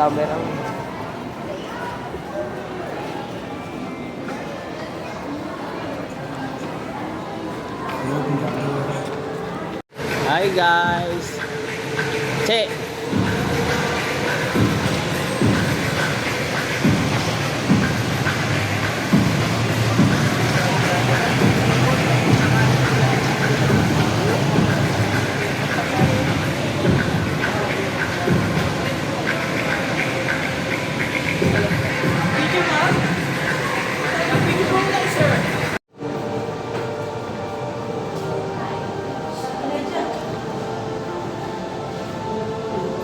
camera. Hi guys. Che.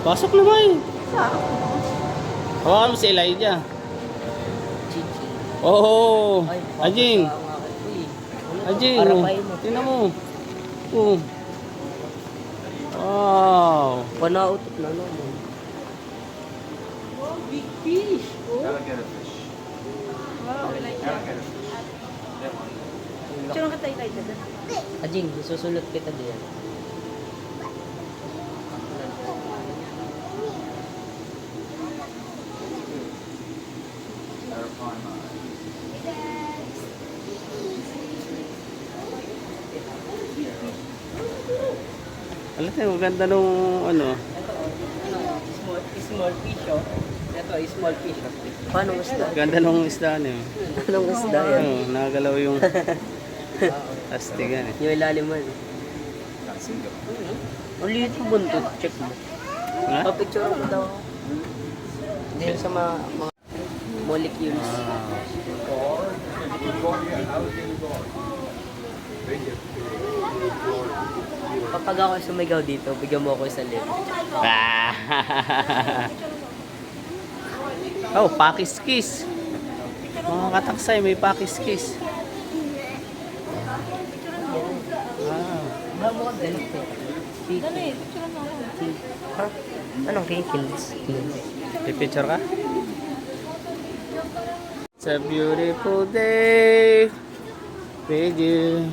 Pasok naman. Hawakan mo si Elijah. Chichi. Oh, Ay, Ajing. Ajing. Arapain mo. Tingnan mo. Oh. Wow. Panautot na naman. Oh, big fish. Oh. Alligator fish. Wow, I like that. Alligator fish. That one. Sino ka tayo tayo? Ajing, susulot kita diyan. Alam mo, maganda nung ano. Small fish, oh. Ito, small fish. Paano isda? Ganda nung isda niyo. Anong isda yan? Ano, nagalaw yung astigan eh. Yung ilalim man. Not Singapore. Ang liit yung buntot. Check mo. Ha? Papicture mo daw. Dahil sa mga molecules. Kapag ako sumigaw dito, bigyan mo ako isang libo. Ah. Oh, pakiskis. Mga kataksay, may pakiskis. Wow. Ba mo kang ganito? Dali, picture mo ako. Ha? Anong kinkins? Pipicture ka? It's a beautiful day with you.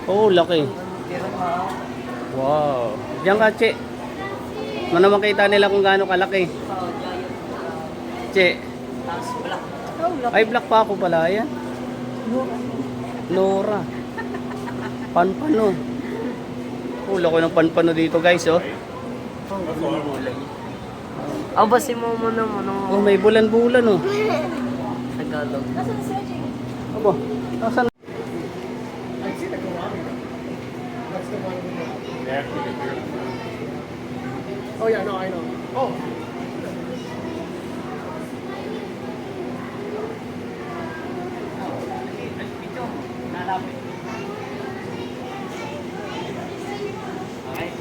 Oh, laki. Wow. Diyan ka, Che. Ano makita nila kung gaano kalaki? Che. Oh, look. Ay, black pa ako pala. Ayan. Nora. Panpano. Oh, laki ng panpano dito, guys, oh. Abasin mo muna mo nung Oh, may bulan-bulan, oh. Tagalog. Nasaan si Ajing? Aba, nasaan? Oh yeah, no, I know. Oh.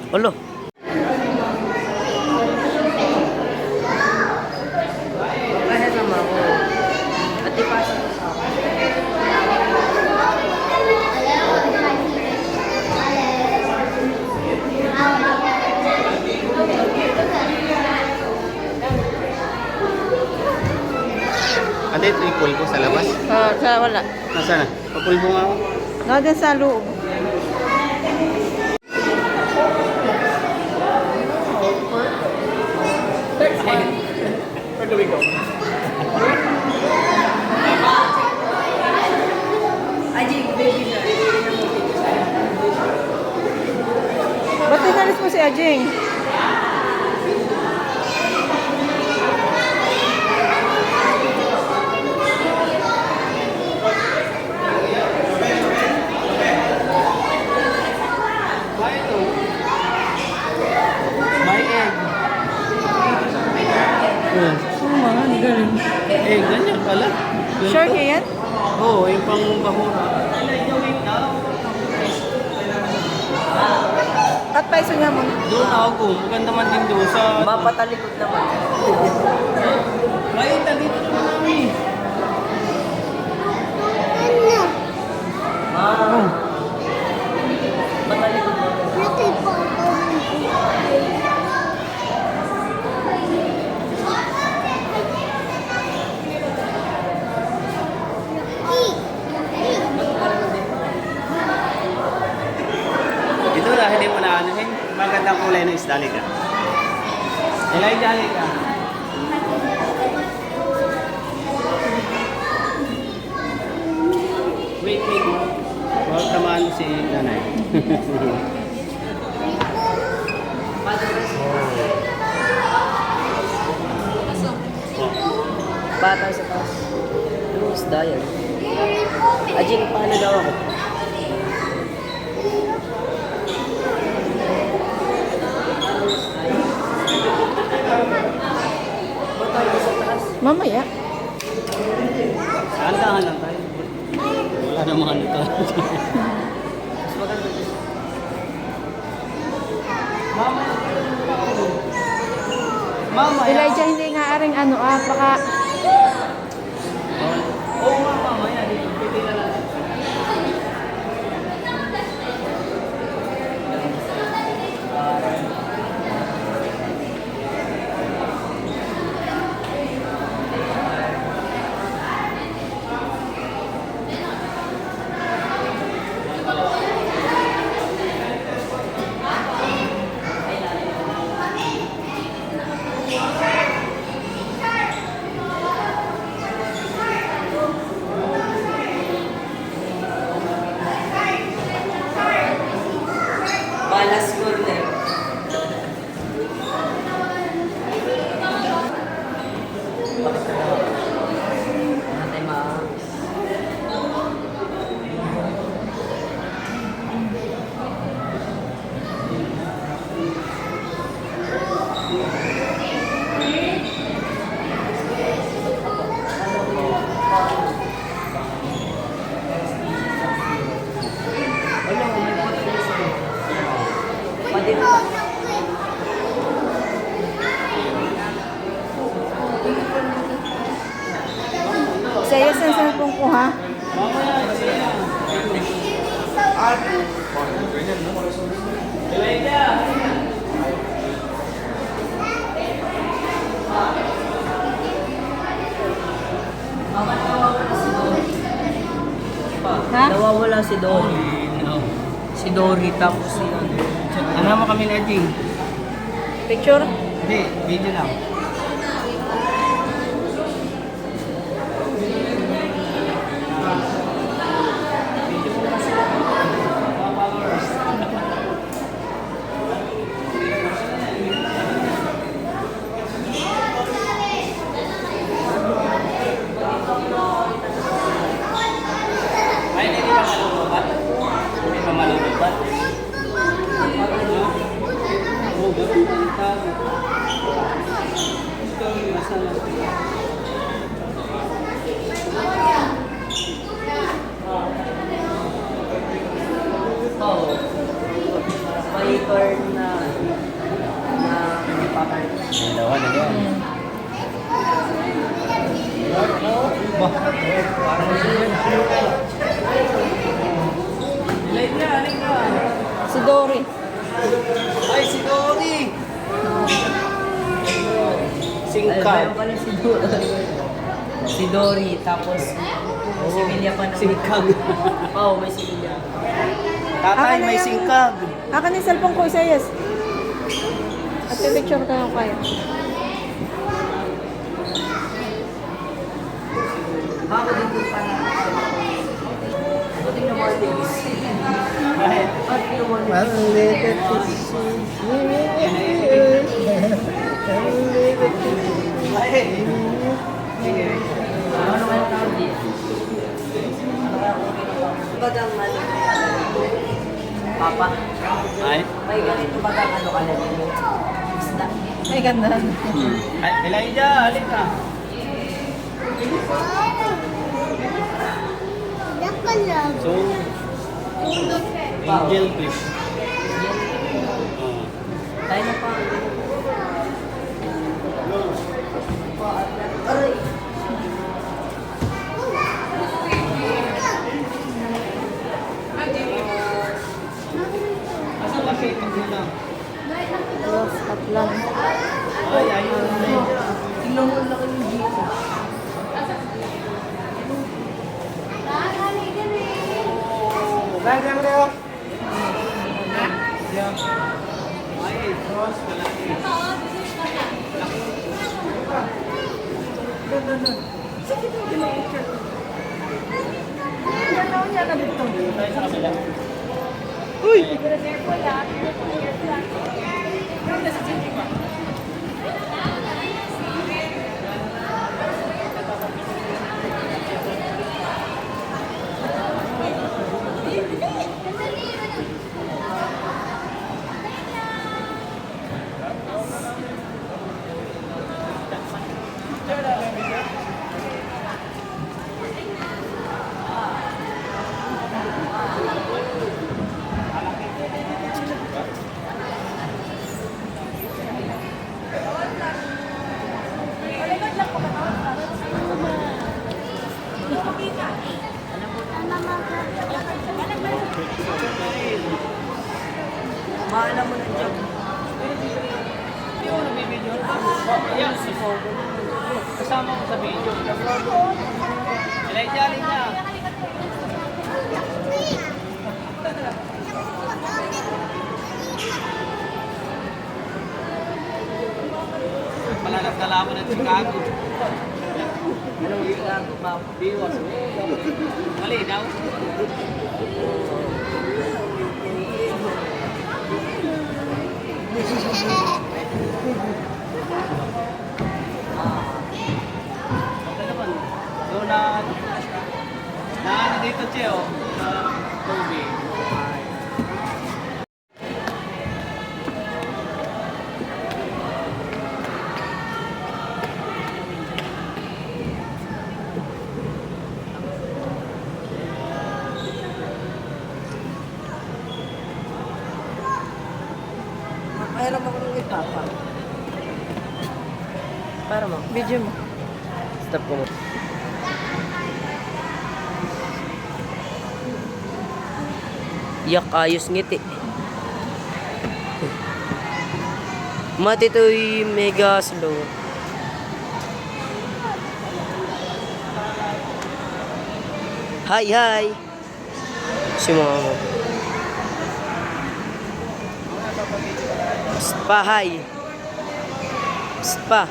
Olo. Kaya naman ako. At ipasa mo sa akin. Ate, ito yung pulpo sa labas. Sa wala. Nasaan na? Papulpo nga ako. Nandun sa loob. Where do we go? Ajing, baby na. Ba't inalis mo si Ajing? May egg. Oo, mga galing. Eh, ganyan pala. Yung Sure to. ka yan? Oo, yung pang bahura. At paiso niya mo. Doon ako. Maganda man din doon sa... Mapatalikod naman. Ay, dito naman namin. Matalikod naman. dali ka. Elijah, dali ka. Wait. Huwag naman si nanay. Bata sa taas. Anong isda yan? Ajing, paano daw ako? Bata sa taas. Mamaya. Andahan lang tayo. Wala namang ano to. Mas maganda dito. Mama, Elijah, hindi nga aring ano baka Oo nga, mamaya dito. Pwede na lang. Balas corner. Natay maahos. Wala, may patalis ko. Padin pa. saya sa cellphone ko ha. Ha? Nawawala si Dory. Si Dory tapos si ano. Ano mo kami na Jing? Picture? Hindi, video lang. Ay, hindi pa malulubat? Hindi pa malulubat? Oo, ba't yung tago? Ito yung masala. Oo. May turn na hindi pa turn. Dalawa na yan. Si Dory. Ay, si Dory! Ay, Singkal. meron pala si Dory. Si Dory, tapos may similya pa naman. Singkag. Oo, may similya. Tatay, Ako na may yung- singkag. Akin yung cellphone ko, Isayas. At picture ka lang kayo. Bago dito pa na. Buting na mornings. Bakit? Buting na mornings. Bakit? Sige. Ano kaya tawag dito? Bagang ano? Papa, Ay? may ganito bagang ano ka na dito? Isda. Ay, ganda. Ay, Elijah, halika. So, angel fish. Tayo na pa. Aray. Asa laki? Pagkita. Los Atlan. Ay, ayun. Tingnan mo lang yung dito. Ay, Uy! Mahala mo ng job. Yan, kasama ko sa video. Alay niya. Palalag-dala ako ng Chicago. Anong Chicago ba? Biwas. Mali daw. Okay naman. Doon na ano dito, Cheo? Sa tubig. Pahiram ako ng ipapa. Para mo. Video mo. Stop ko mo. Yak, ayos ngiti. Mati to'y mega slow. Hi, hi. Si mama. Spa, hi. Spa.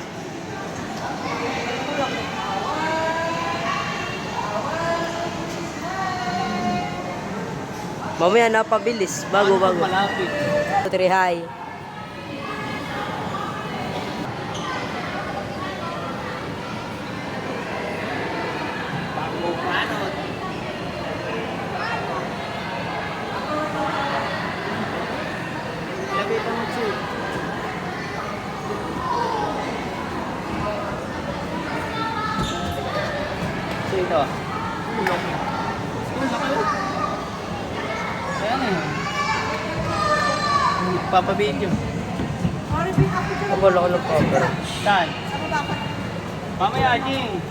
Mamaya napabilis. Bago. Malapit. 2, 3, hi. Bago paano? Labitan mo, Chu. Sino? Ayan eh. Papabidyo. Kabalo ko ng cover. Saan? Mamaya, Jing.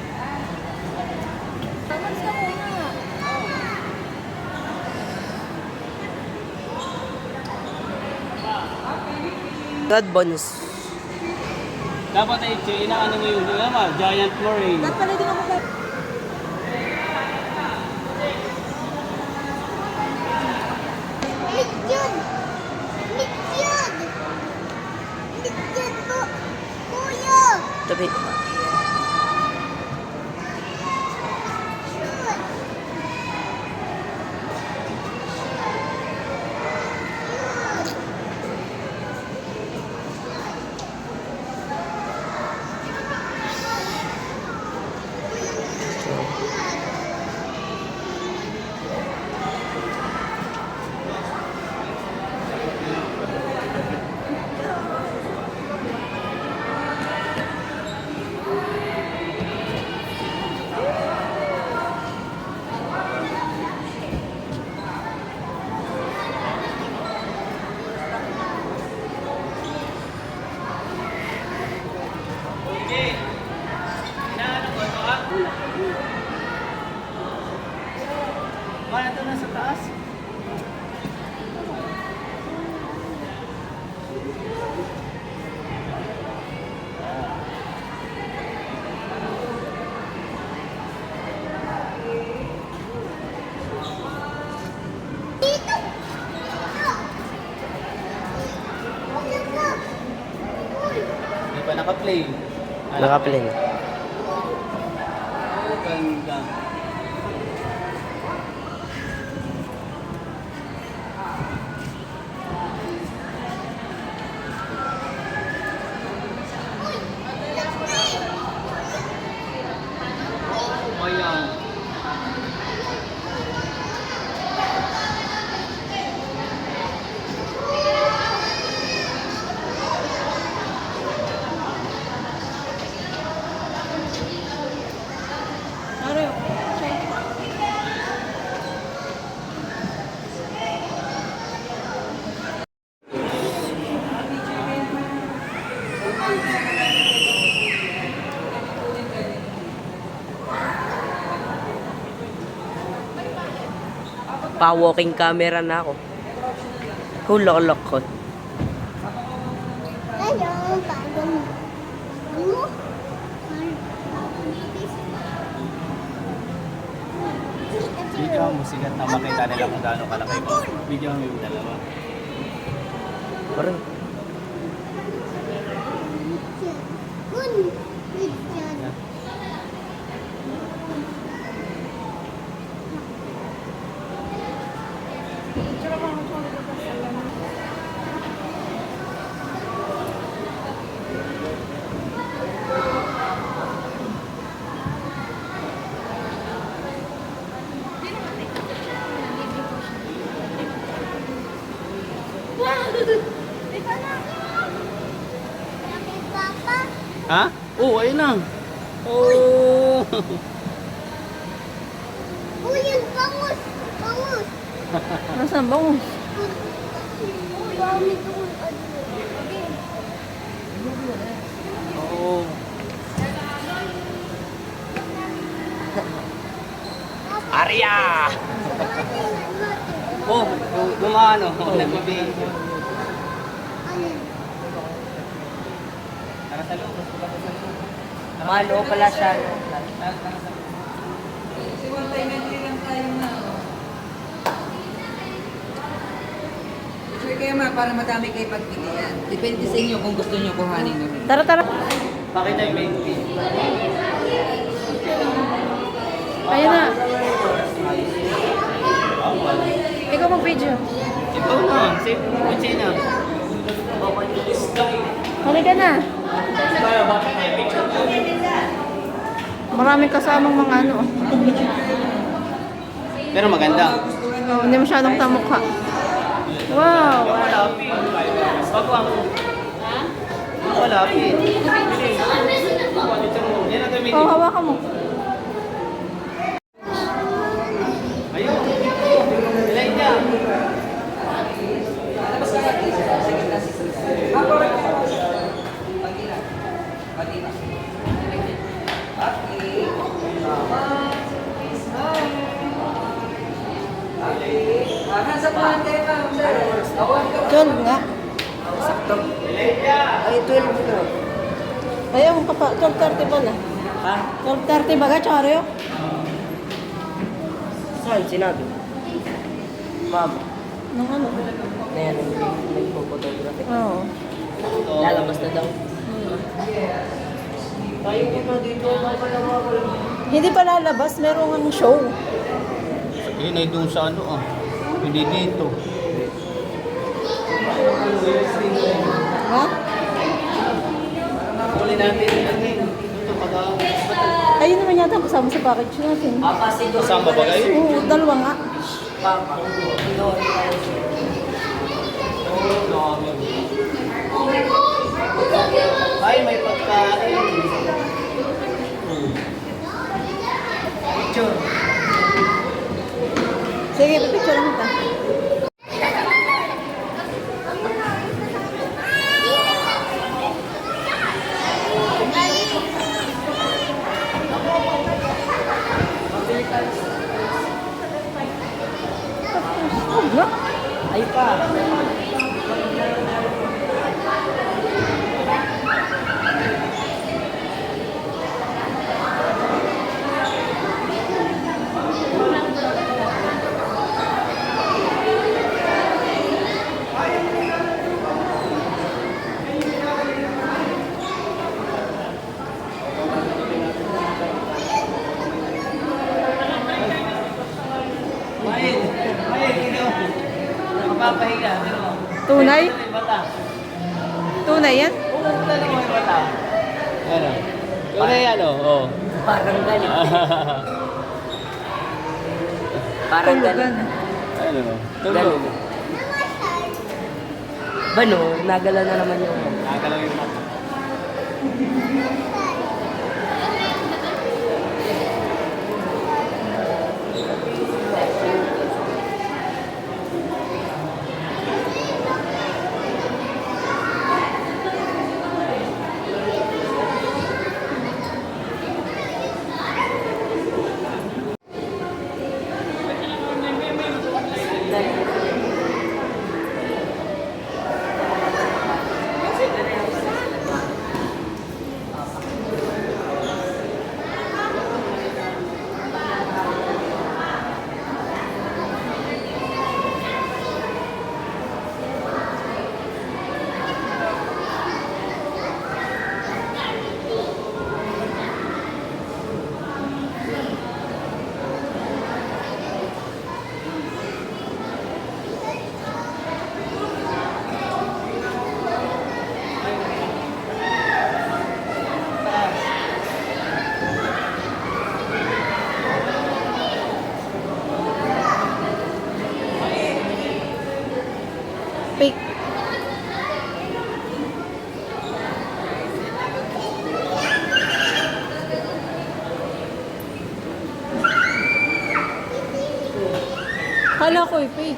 God bonus. Dapat ay inaano mo yun. Yung naman, giant moray. Likyod! Likyod! Likyod po! Kuya! Tabi. Okay. Inaano ko ito, ha? Mana ito nasa taas? Dito! Dito! Naka-play. Naka-play. Oh, ganda. Ayan. Ano? Pa-walking camera na ako. Hulok-lok ko. Hello, bagong. Ano? Video mo sigat na makita nila kung gaano kalaki ko. Video mo yung dalawa. Parang, Kun. Picture. Papa. Ha? Oo, ayun na. Oh. Uy, yung bangus. Bangus. Nasaan bangus? Dami doon. Oo. Arya! Oh, gumano. Nag-video. Tara sa loob. malo pala siya. Sure kayo ma, para madami kayo pagpilian. Depende sa inyo kung gusto nyo kuhanin nyo. Tara, tara. Pakita yung main feed. Ayan na. Ikaw mag-video. Ito na, safe kutsina. Halika na. Maraming kasamang mga ano. Pero maganda. Oh, hindi masyadong tamukha. Wow. Malapit. Pagwang. Malapit. Yan ang gamitin. Oh, hawakan mo. Ayun. Ilay niya. Nasa puwan kayo ma'am, sir. 12 nga. Ay, 12 ito. Ayaw ka pa. 12:30 ba na? Ha? 12:30 ba ka, Charyo? Saan sinabi? Ma'am, Nung ano? na yan, nagpo-photography. Oo. Lalabas na daw. Tayo dito, dito, Hindi pa lalabas. Merong ang show. Yun ay doon sa ano ah. Hindi dito. Ha? Huli natin yan eh. Ito pag Ayun naman yata ang kasama sa package natin. kasama ba kayo? Oo, dalawa nga. Ay, may pagkain. Picture. Sige, pipicture lang kita. Wala. Ay pa. nagpapahinga. Tunay? May mata. Tunay yan? Oo, talaga may mata. Ano? Tunay yan, oh. Parang galit. Parang galit. Ano? Tulog. Bano, nagala na naman yung... Nakakalaw yung mata. Fake. Kala ko fake.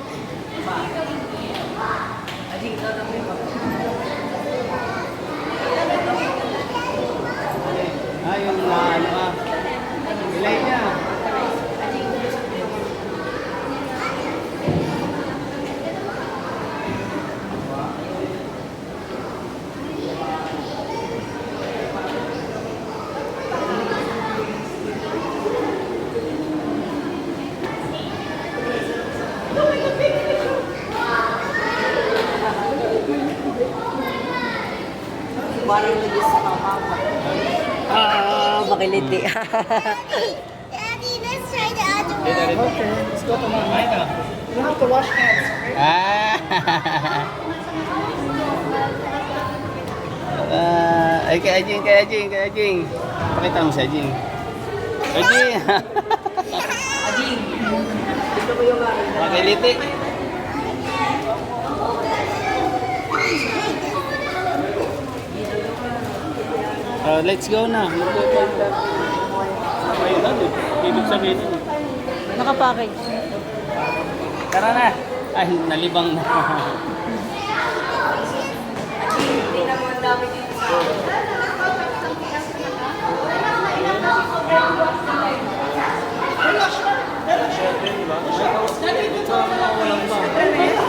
Yung ano ah. Ilay niya. Parang nagis sa kapapa. Makiliti. Daddy, let's try the other one. Okay, let's go to mama. You have to wash hands, okay? Ay, kay Ajing. Pakita mo si Ajing. Ajing! Ajing. Ito ko yung Makiliti. Let's go na. Ayun na, ibig sabihin yun. Nakapackage. Tara na. Ay, nalibang na. Hindi naman dami dito sa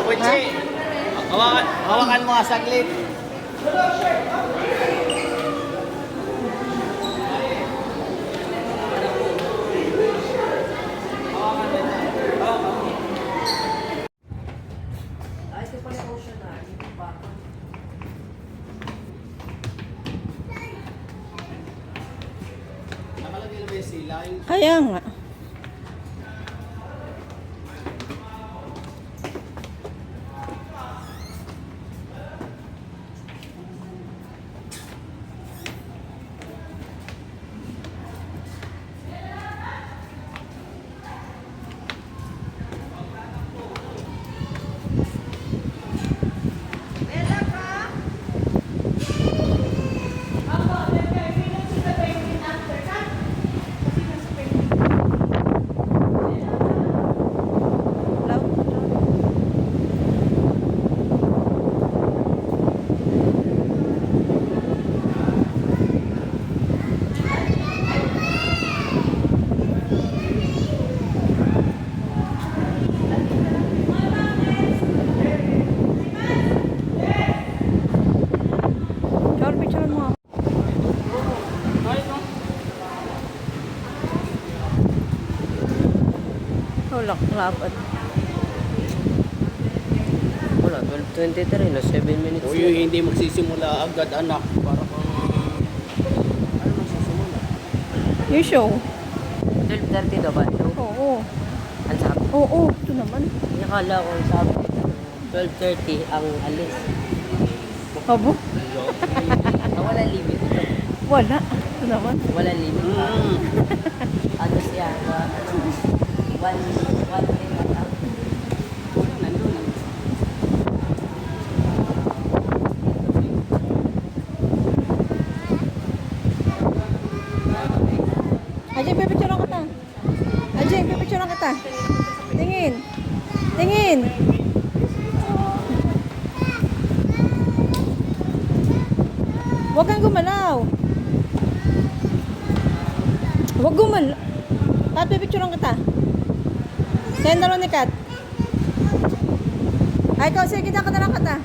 Kuchi, hawakan mo nga saglit. Ay, ito pala ocean na. Dito pa. Nakalagay na ba yung sila? Kaya nga. Char, picture mo ako. Wala, lapad. Wala, 12:23 na 7 minutes. O yung hindi magsisimula agad anak. Para kang... Ano magsisimula? Yung show. 12:30 daw ba ito? Oo. Ang sabi. Oo, ito naman. Nakala ko ang sabi. 12:30 ang alis. Abo? Wala limit ito. Wala. Ito naman. Wala limit. Ano siya? One minute lang. Nandun. Ajeng, pipicturean kita. Ajeng, pipicturean kita. Tingin. Tingin. Huwag kang gumalaw. Huwag gumalaw. Kat, pipicturean kita. Kaya na ni Kat. Ay, ikaw, sige, kita ka na lang kita.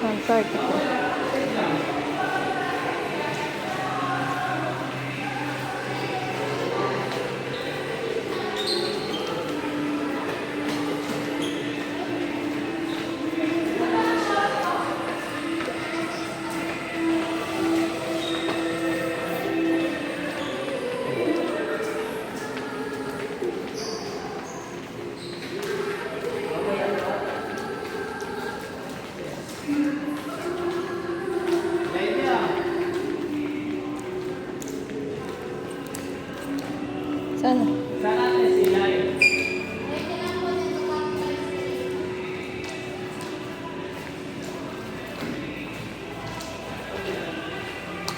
Ang card ito. Sana.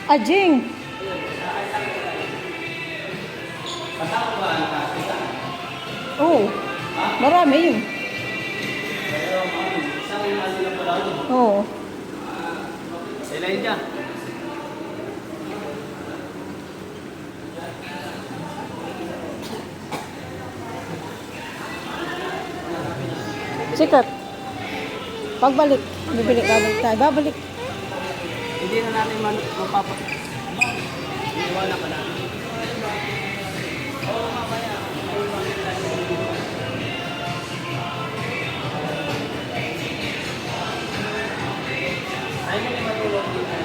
Ajing! Oo. Marami yun. Oo. Sila yun dyan. Sikat. Pagbalik, bibili, babalik tayo. Babalik. Hindi na natin mapapa... Iwala ka na. Ay, may matulog dito.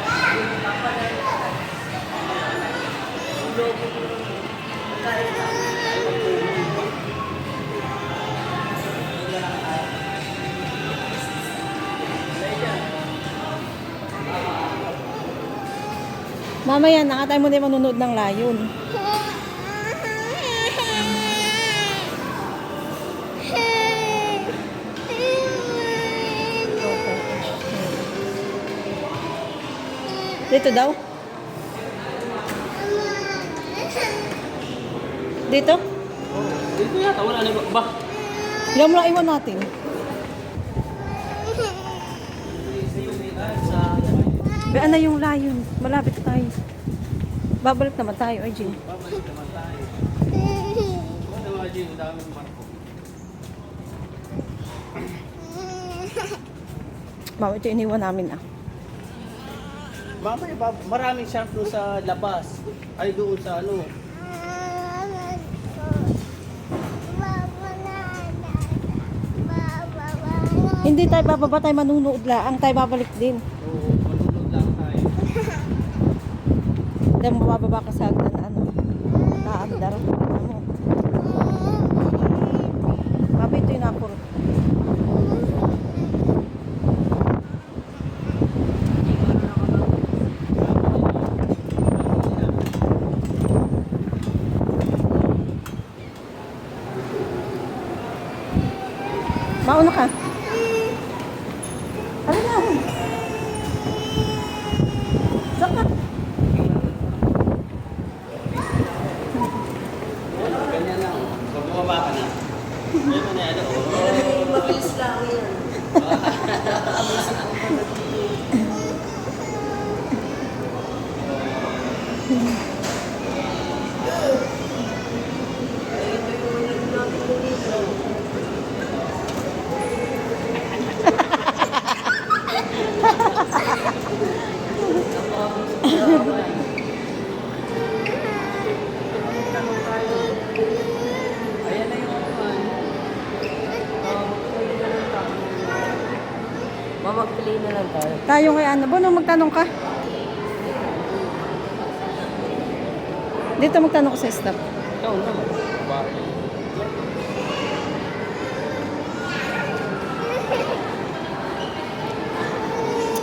Mamaya, nakatay mo na yung manunood ng layon. Dito daw? Dito? Dito yata, wala na ba? Yan mo lang iwan natin. Baan na yung layon. Malapit tayo. Babalik naman tayo, ay Jing. Babalik naman tayo. Ano mga Jing, ang daming marko. Mama, ito iniwan namin ah. Mamaya, maraming shark doon sa labas. Ay doon sa ano. Hindi tayo bababa, tayo manunood lang. Tayo babalik din. Oo, manunod lang tayo. Dahil mabababa ka sa agdan na ano. Naandar. Ano. Mami, ito yung napuro. Mauna ka. Halika. Saka. Ganyan lang. Pag bumaba ka na. Ayun mo na yan. Mabilis lang yan. Ayan na yung Mamag-play na lang tayo. Tayo kay ano. Bono, magtanong ka. Dito magtanong ko sa staff. Ikaw naman.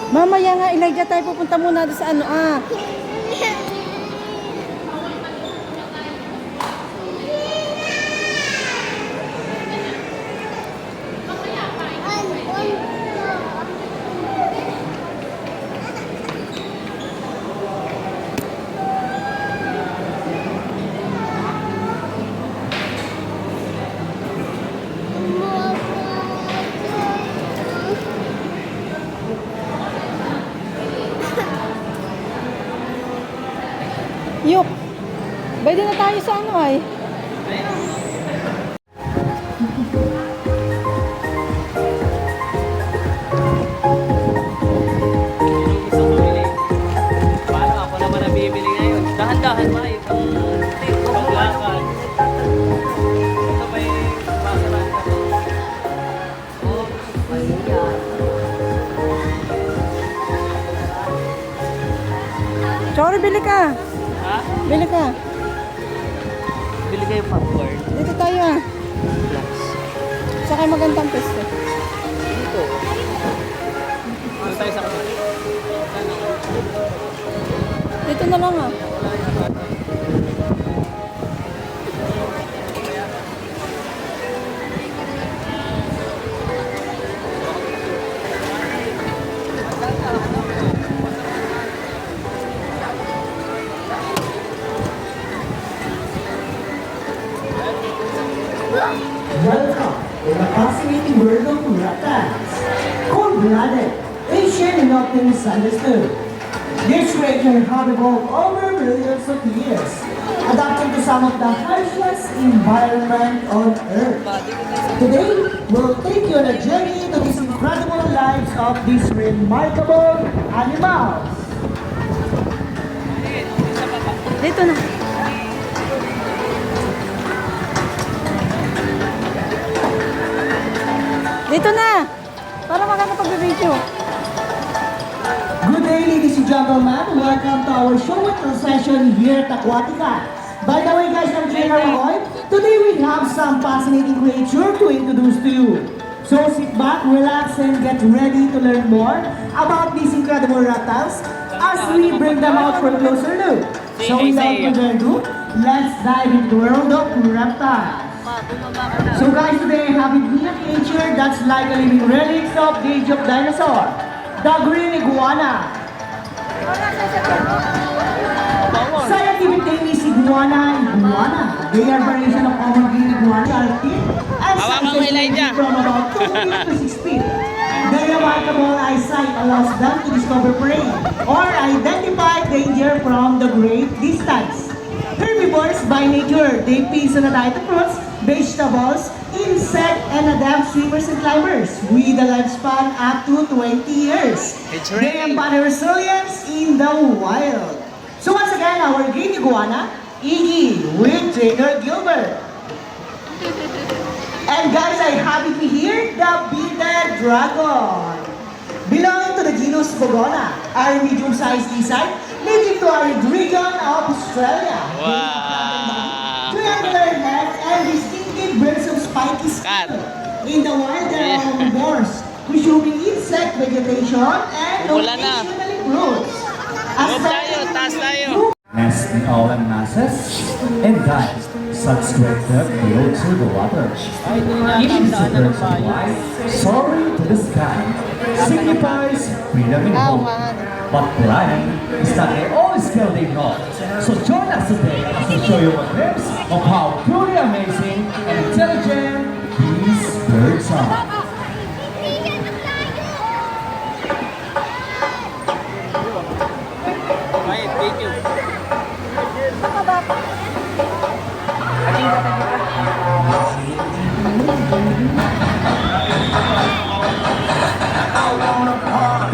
Mamaya nga, Elijah, tayo pupunta muna doon sa ano, Yuk. Pwede na tayo sa ano ay. Gusto bumili. Paano ako naman ang bibili ngayon? Dahan-dahan ba? Itong paglakad. Ito ba yung pasaran ka to? Oh, Sorry, bili ka. ha? Bili ka. Bili kayo popcorn. Dito tayo Sa kayo magandang pwesto. Dito. Doon tayo sa kapatid. Dito na lang Welcome to the fascinating world of reptiles. Cold-blooded, Asian and often misunderstood. These creatures have evolved over millions of years, adapting to some of the harshest environment on Earth. Today, we'll take you on a journey to these incredible lives of these remarkable animals. Dito na. Dito na. Para maganda pag-video. Good day, ladies and gentlemen. Welcome to our show and tell session here at Aquatica. By the way, guys, I'm Trainer Mahoy. Today we have some fascinating creature to introduce to you. So sit back, relax, and get ready to learn more about these incredible reptiles as we bring them out for a closer look. So without further ado, let's dive into the world of reptiles. So guys, today I have with me a creature that's like a living relic of the age of dinosaur. The green iguana. Scientific name is iguana. They are variation of common green iguana. They are thin and sizes ranging from about 2 feet to 6 feet. Their remarkable eyesight allows them to discover prey or identify danger from the great distance. Herbivores by nature, they feast on a diet of fruits, vegetables, insect, and adept swimmers and climbers with a lifespan up to 20 years. They embody resilience in the wild. So once again, our green iguana, Iggy, with Trainer Gilbert. And guys, I have with me here the bearded dragon. Belonging to the genus Bogona, are medium-sized lizard native to arid region of Australia. Wow! Triangular head and distinctive bursts of spiky skin. In the wild, there are omnivores, consuming insect, vegetation, and occasionally fruits. Huwag tayo, taas tayo. Nest in all masses. And guys, Subscribe below to the water. Ay, hindi na Each nakakasaan na ng birds of bayo. light, soaring to the sky, signifies freedom and hope. But flying is not the only skill they know. So join us today as we show you a glimpse of how truly amazing and intelligent these birds are. Quiet, thank you.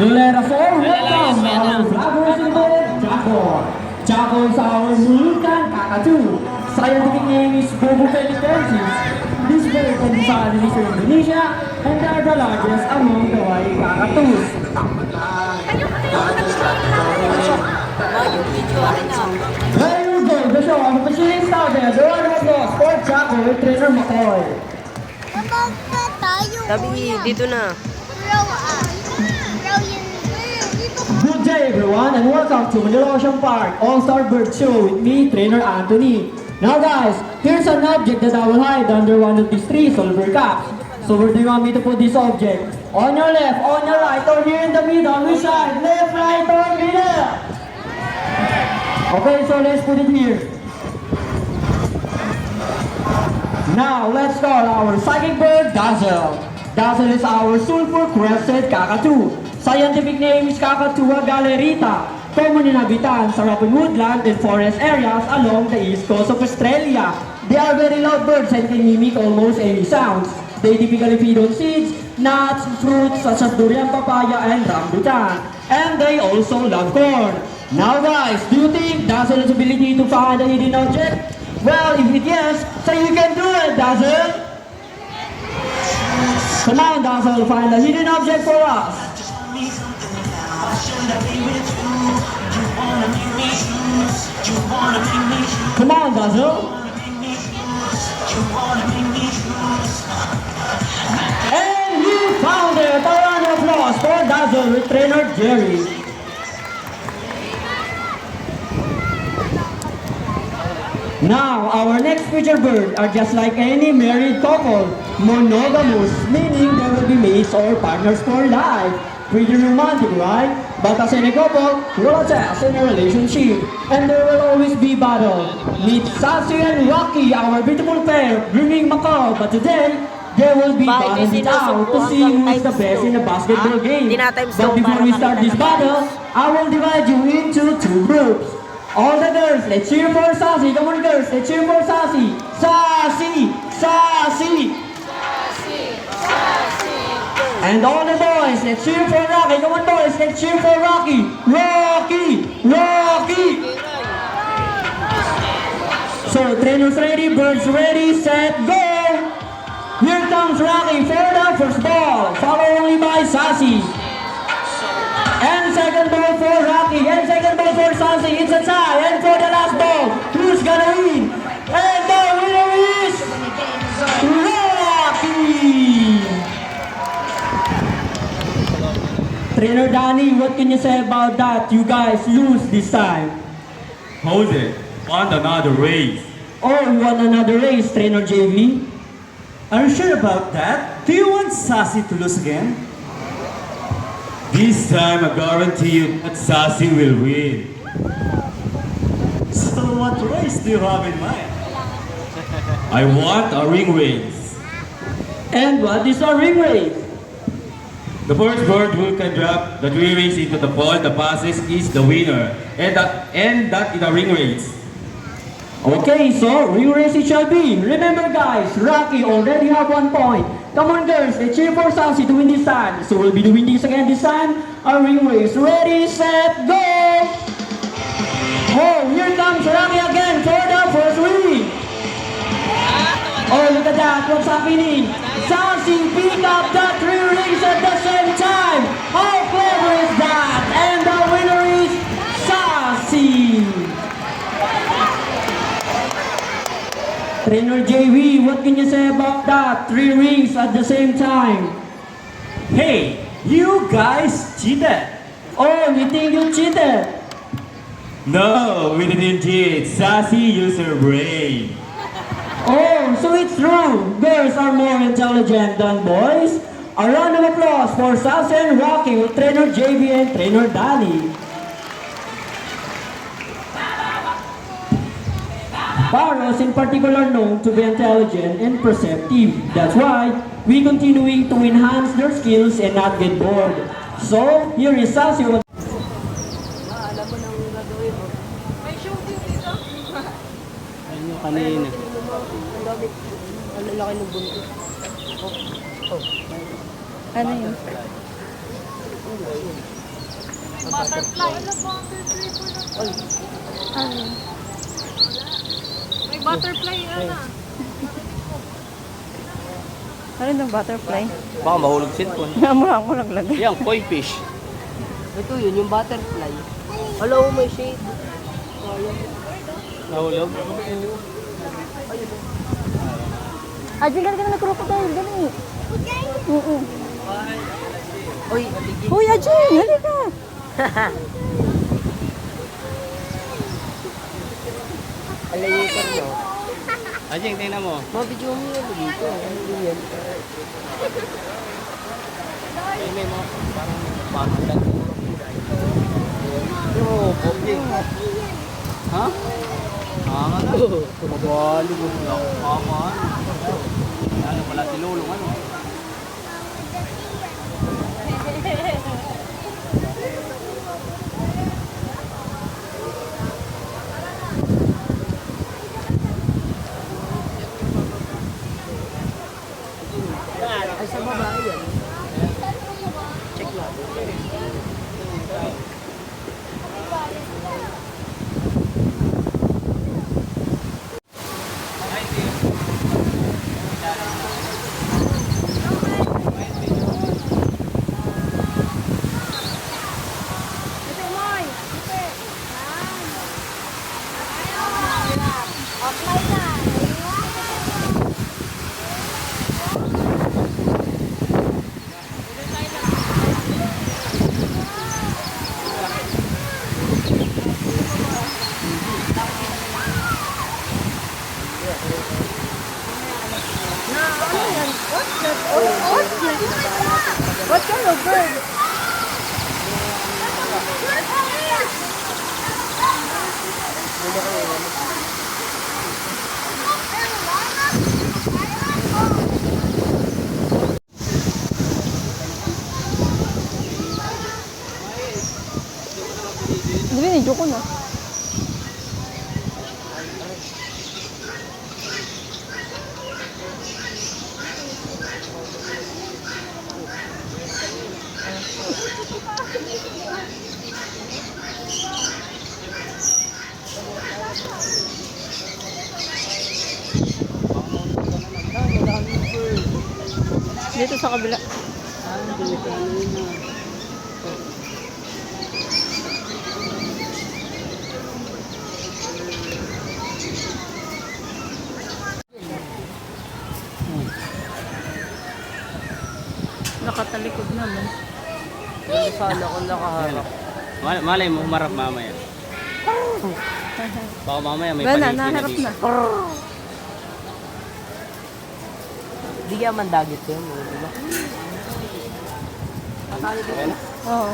Let us all welcome our flappers in the Jaco. Jaco is our Mulukan Kakadu. Scientific name is Bobo Pelitensis. This bird can be found in eastern Indonesia and they are the largest among the white cockatoos. There you go, the show of machine started. The round of applause for Jaco with trainer McCoy. Mama, tayo. Sabi, dito na. Row Row yun. Dito. Good day everyone and welcome to Manila Ocean Park All-Star Bird Show with me, Trainer Anthony. Now guys, here's an object that I will hide under one of these three silver caps. So where do you want me to put this object? On your left, on your right, or here in the middle? Which side? Left, right, or middle? Okay, so let's put it here. Now let's call our psychic bird Dazzle. Dazzle is our sulfur-crested cockatoo. Scientific name is Cakatua galerita. Common inhabitant sa rocky woodland and forest areas along the east coast of Australia. They are very loud birds and can mimic almost any sounds. They typically feed on seeds, nuts, fruits such as durian, papaya, and rambutan. And they also love corn. Now guys, do you think Dazzle's ability to find a hidden object? Well, if it yes, say you can do it, Dazzle! Come on, Dazzle, find a hidden object for us. Come on, Dazzle. And you found it! A round of applause for Dazzle with trainer Jerry. Now, our next featured bird are just like any married couple, monogamous, meaning they will be mates or partners for life. Pretty romantic, right? But as in a couple, we'll attach in a relationship, and there will always be battle. Meet Sassy and Rocky, our beautiful pair, bringing Macau. But today, they will be Bakit battling it out to see who is the best in the basketball game. Tinatimes But daw before para we start makita this ng battle, I will divide you into two groups. All the girls, let's cheer for Sassy. Come on, girls, let's cheer for Sassy. Sassy! Sassy! And all the boys, let's cheer for Rocky. Come on, boys, let's cheer for Rocky. Rocky! Rocky! So, trainers ready, birds ready, set, go! Here comes Rocky for the first ball, followed only by Sassy. And second ball for Rocky, and second ball for Sassy. It's a tie, and for the last ball, who's gonna win? And the winner is Rocky! Trainer Danny, what can you say about that? You guys lose this time. Hold it. Want another race. Oh, you want another race, Trainer JV? Are you sure about that? Do you want Sassy to lose again? This time I guarantee you that Sassy will win. So what race do you have in mind? I want a ring race. And what is a ring race? The first bird who can drop the 3 rings into the ball the passes is the winner. And that is a ring race. Okay, so ring race it shall be. Remember guys, Rocky already have 1 point. Come on girls, let's cheer for Sassy to win this time. So we'll be doing this again this time. A ring race. Ready, set, go! Oh, here comes Rocky again for the first win. Oh, look at that, what's happening? Sassy pick up the 3 rings at the same time. How clever is that? And the winner is Sassy. Trainer JV, what can you say about that? 3 rings at the same time. Hey, you guys cheated. Oh, you think you cheated? No, we didn't cheat. Sassy used her brain. Oh, so it's true. Girls are more intelligent than boys. A round of applause for Salsa and Rocky with trainer JV and trainer Danny. Paros in particular known to be intelligent and perceptive. That's why we continuing to enhance their skills and not get bored. So, here is Salsa. Alam mo nang gagawin mo. Ayun yung kanina. Ang dami. Ang laki ng bunto. Ano yun? Ano yung butterfly? Baka mahulog cellphone. Namura ko naglagay. Yan, koi fish. Ito yun, yung butterfly. Alam mo may shade. Nahulog. Ajin, gano'n ka na crocodile. Gano'n. Oo. Uy, aligin. Uy, Ajin, halika. Alayitan mo. Ajing, tingnan mo. Mabidyo mo yun dito. Ano yun? Tingnan mo. Parang lang. Yo, Bobby. Ha? Ano na? Mabali mo. Nakaman. Ano pala si Lulong, ano? Ay, sa babae yan. Check lang. What kind of bird? Di ba, nidyo ko na. Dito sa kabila. Nakatalikod naman. Hindi sana kung nakaharap. Malay mo, humarap mamaya. Baka mamaya may Wala na, paligid naharap dito. na. Hindi kaya mandagit yun, di ba? Okay na? Oo.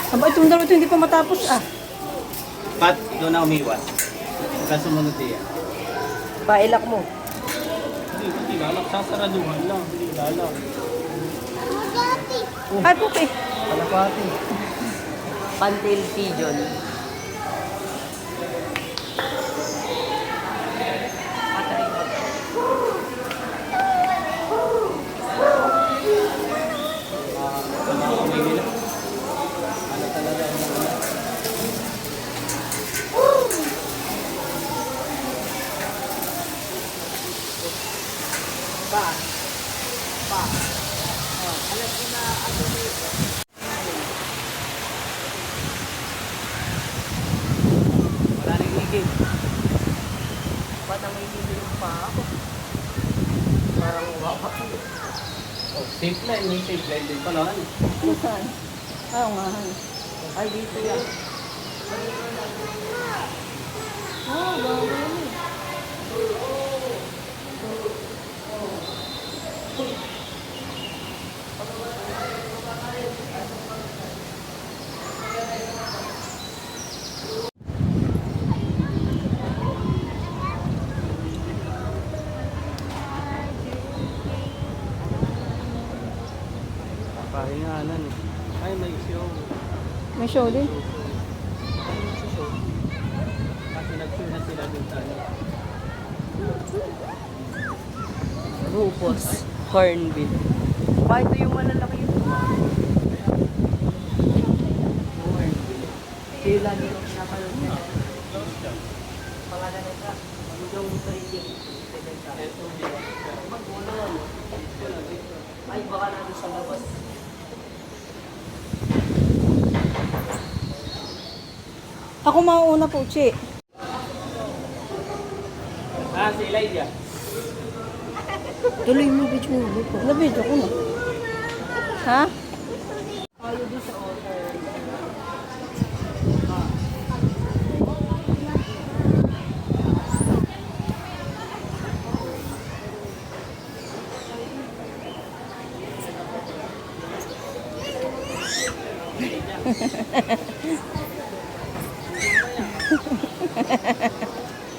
Aba, itong dalawa ito hindi pa matapos ah. Pat, doon na umiwas. Pagka sumunod niya. Pailak mo. Hindi ba? Magsasaraduhan lang. Hindi lala. Ay, puti. Kalapati. Pantail pigeon. Ano talaga? Wala nang igib. Ba't ang may pa ako? Parang wapa. Oh, safe line. May safe line din pala. Saan? Oo nga. Ay, dito yan. Oh, bago yun eh. Pahinganan eh. Ay, may show. May show din. Ay, may show. Kasi nag-show na sila dun sa ano. Rufus Hornbill. Pa, ito yung malalaki yun. Hornbill. Ito yung lagi kong napanood niya. Pangalan nito. Yung trading. Magulong. Ay, baka natin sa labas. Ako mauuna po, Chi. Ah, si Elijah. Tuloy mo, bitch mo. Nabidyo ko na. Ha?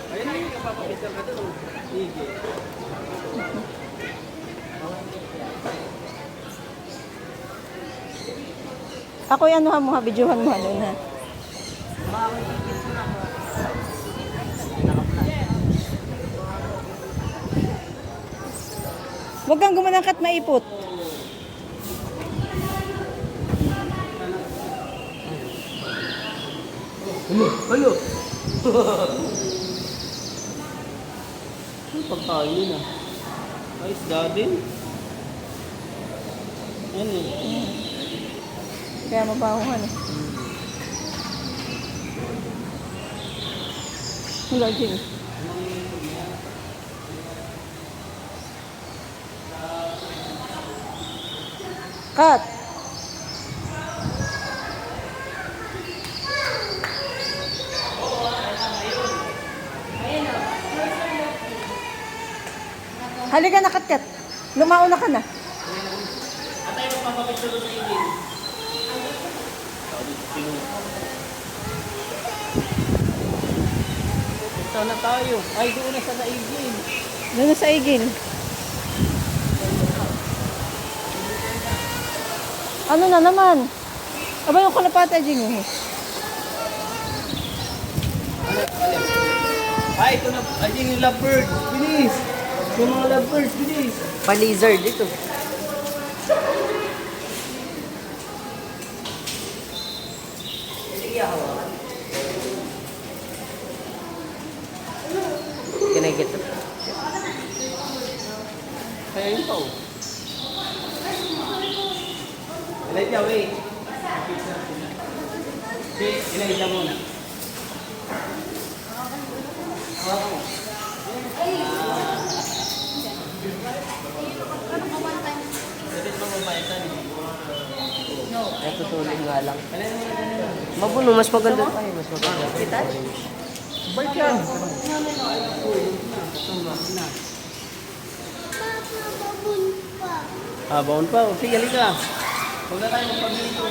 Ayun na yung kapapakita ka doon. Sige. Ako yung anuhan mo ha, videohan mo ano na. Huwag kang gumanangkat maipot. Ano? Ano pagkain yun ah? Ay, isda din. Ano eh? Kaya mabahuhan eh. Wala, Jing. Cut! Halika na, kat-kat. Lumauna ka na. Atay, magpapapicture doon sa igil. Ito na tayo. Ay, doon na sa naigil. Doon na sa igil. Ano na naman? Aba yung kalapata, Jing. Ay, ito na. Ay, yung lovebird. Bilis. Yung mga lovebird. Bilis. Pa-lizard ito. Can I get it? Kaya yun pa oh. Elijah, wait. Si Elijah muna. Hawakan mo. Pwede ba mabayasan? Ay, tutulong nga lang. Mabuno, mas maganda tayo. Mas maganda. Kita? Bait yan. Ah, baon pa. Sige, halika. Huwag na tayo magpamilyo.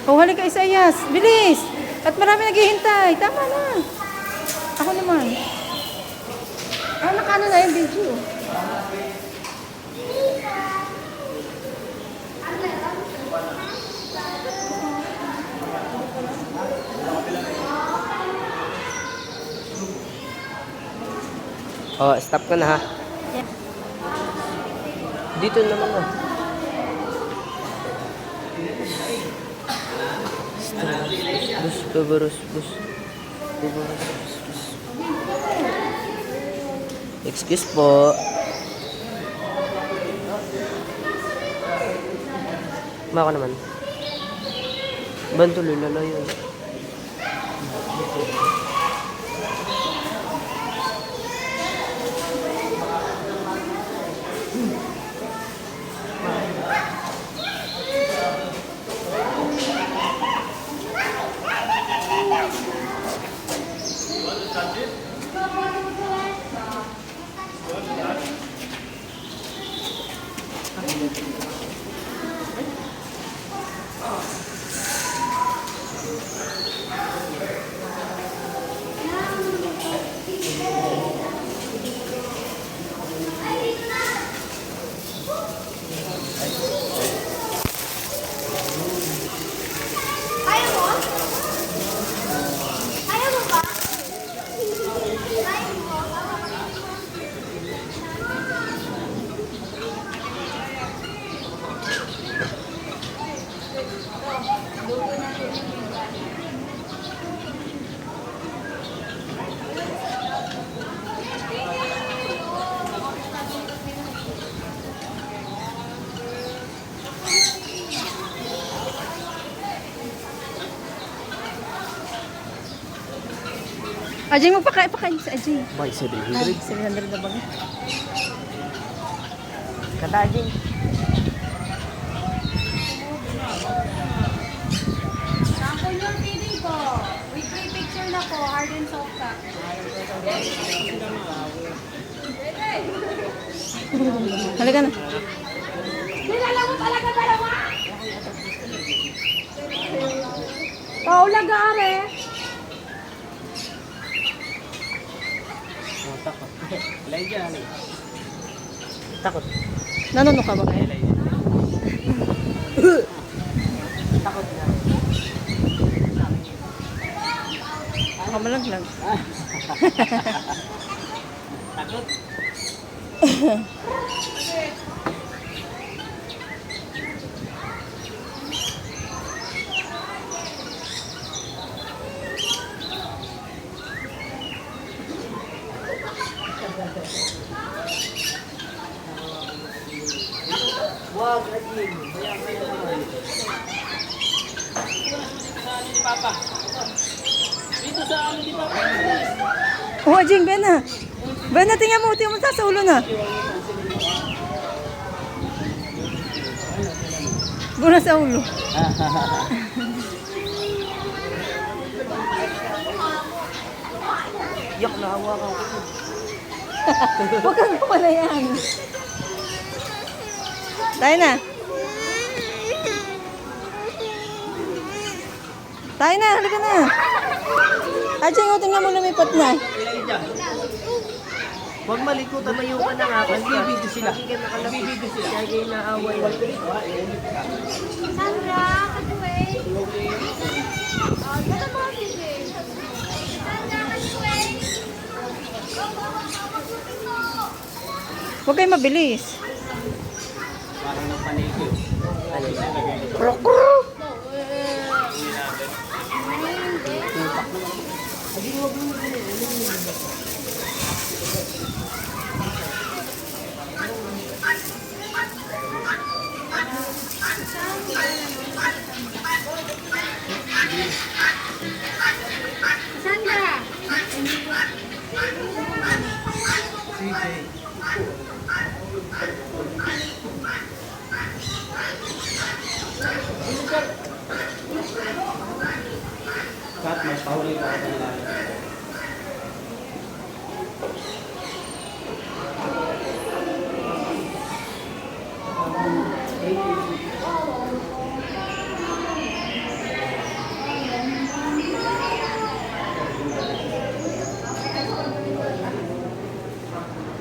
Oh, halika, Isayas. Bilis! At marami naghihintay. Tama na. Ako naman. Ah, nakano na yung video. Oh, stop ka na ha. Dito naman na. Bus, babarus, bus. Babarus, bus, bus. Excuse po. Maka naman. Bantuloy lalayo. Ajing, magpakain si Ajing. Bay, 700. 700 na ba? Kadaging. Sample yung feeding ko. With free picture na po, hard and soft ka. Halika na. Kilala mo talaga dalawa? Oo, lagare. Oh, takot. Elijah, ano? Takot. Nanono ka ba kayo? Elijah. Takot na. Kamalaglag. Takot. Wag, Ajing. Ni Papa. Dito sa ano ni Papa? Oh, Ajing, Ben na. Ben na, tingnan mo sa ulo na. Bura sa ulo. Yak, nahawakan ko. Huwag kang pala yan. Tayo na. Tayo na, halika na. Ajing, tingnan mo lumipat na. Elijah. Wag maliko, tamayo ka na nga. Nagbibidyo sila. Nagbibidyo sila. Kaya kayo naaway. Sandra, katuway. Oh, dito mo sige. Sandra, katuway. Huwag kayo mabilis. Parang ng panigyo. Sandra. Kat, mas pahuli pa ako nila.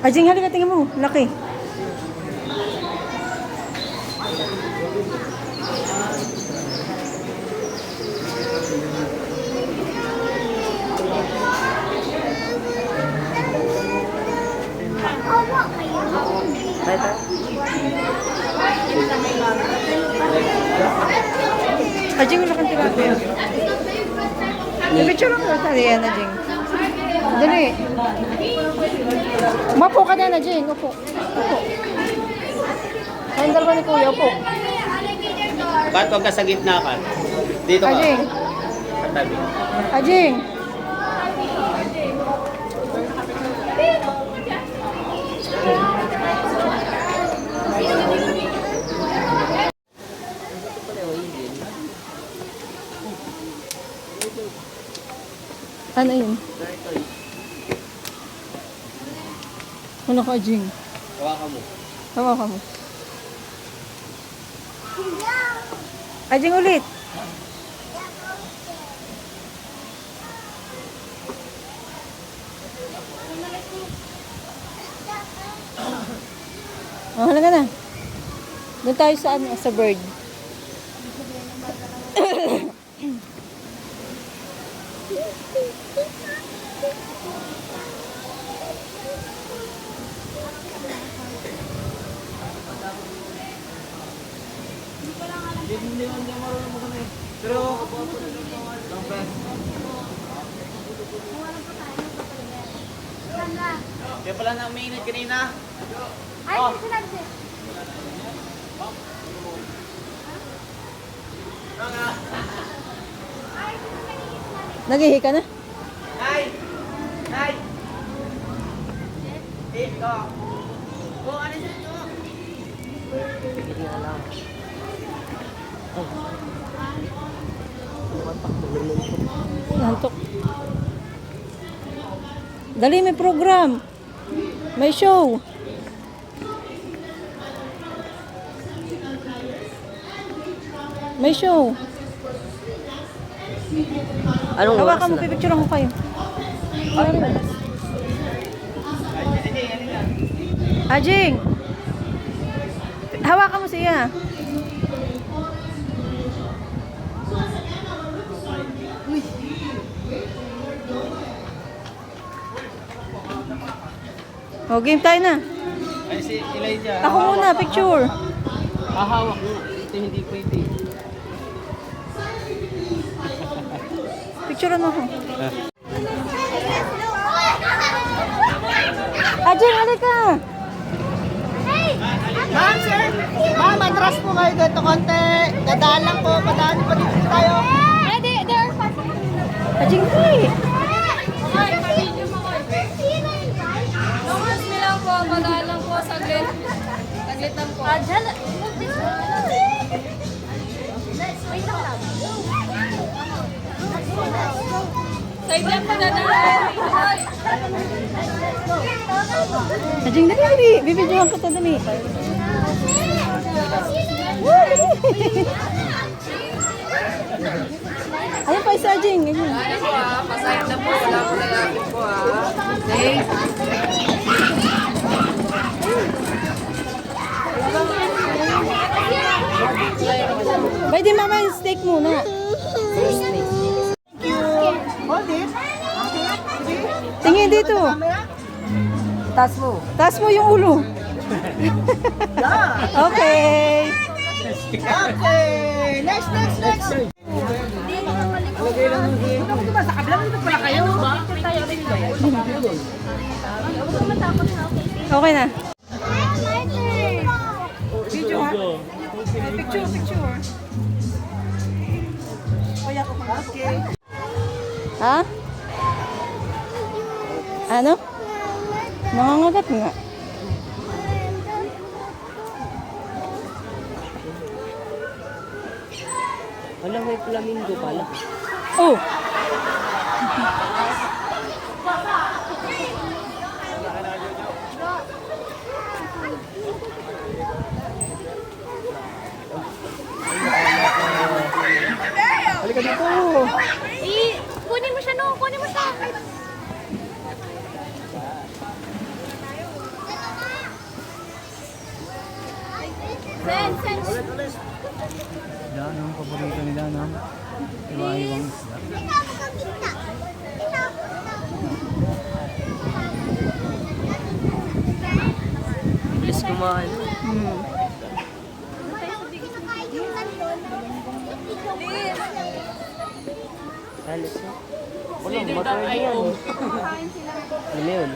Ajing, halika, tingnan mo. Laki. Tayo, tayo. Ajing, wala kang tilapia. Picture lang ko. Tali yan, Ajing. Dali. Umapo ka na, Ajing. Upo. Upo. Kayong dalawa ni Kuya, upo. Kat, huwag ka sa gitna ka. Dito ka. Ajing. Katabi. Ajing. Ano yun? Ano ka, Ajing? Hawakan mo. Hawakan mo. Ajing ulit. Oh, halaga na. Doon tayo sa ano, sa bird. Kaya pala na umiinit kanina. Ay, sinabi siya. Naghihi ka na? Pigil nga lang. Nantok. Dali, may program. May show. May show. Anong oras Hawakan mo, na? pipicturean ko kayo. Ajing! Hawakan mo siya. O, game tayo na. Ay, si Elijah. Ako muna, picture. Hahawak mo. Ito hindi pwede. Picturean mo ako. Ajing, halika! Ma'am, sir. Ma'am, atras po kayo dito konti. Dadaan lang po. Padaan po dito tayo. Ajing, dali! Numbers nilang po, madaan lang po, saglit. Saglit lang po. Side lang po dadaan. Ajing, dali, dali! Bibidyohan ko to, dali. Woo, dali! Ayun pa isa, Ajing. Ayun. Pasayang na po. Wala po lalaki po Okay. Bay, di mama yung steak muna. Hold it. Tingin dito. Taas mo. Taas mo yung ulo. Okay. Okay. Next. Okay na. Ha? Ano? Nangangagat nga. Wala, may flamingo pala. Oh! Halika dito. Kunin mo siya, no? Kunin mo siya. Sen. Yan ang paborito nila ng iwa-iwang isda. Bilis kumain. Alis na. Wala, matay na yan. Ano yun?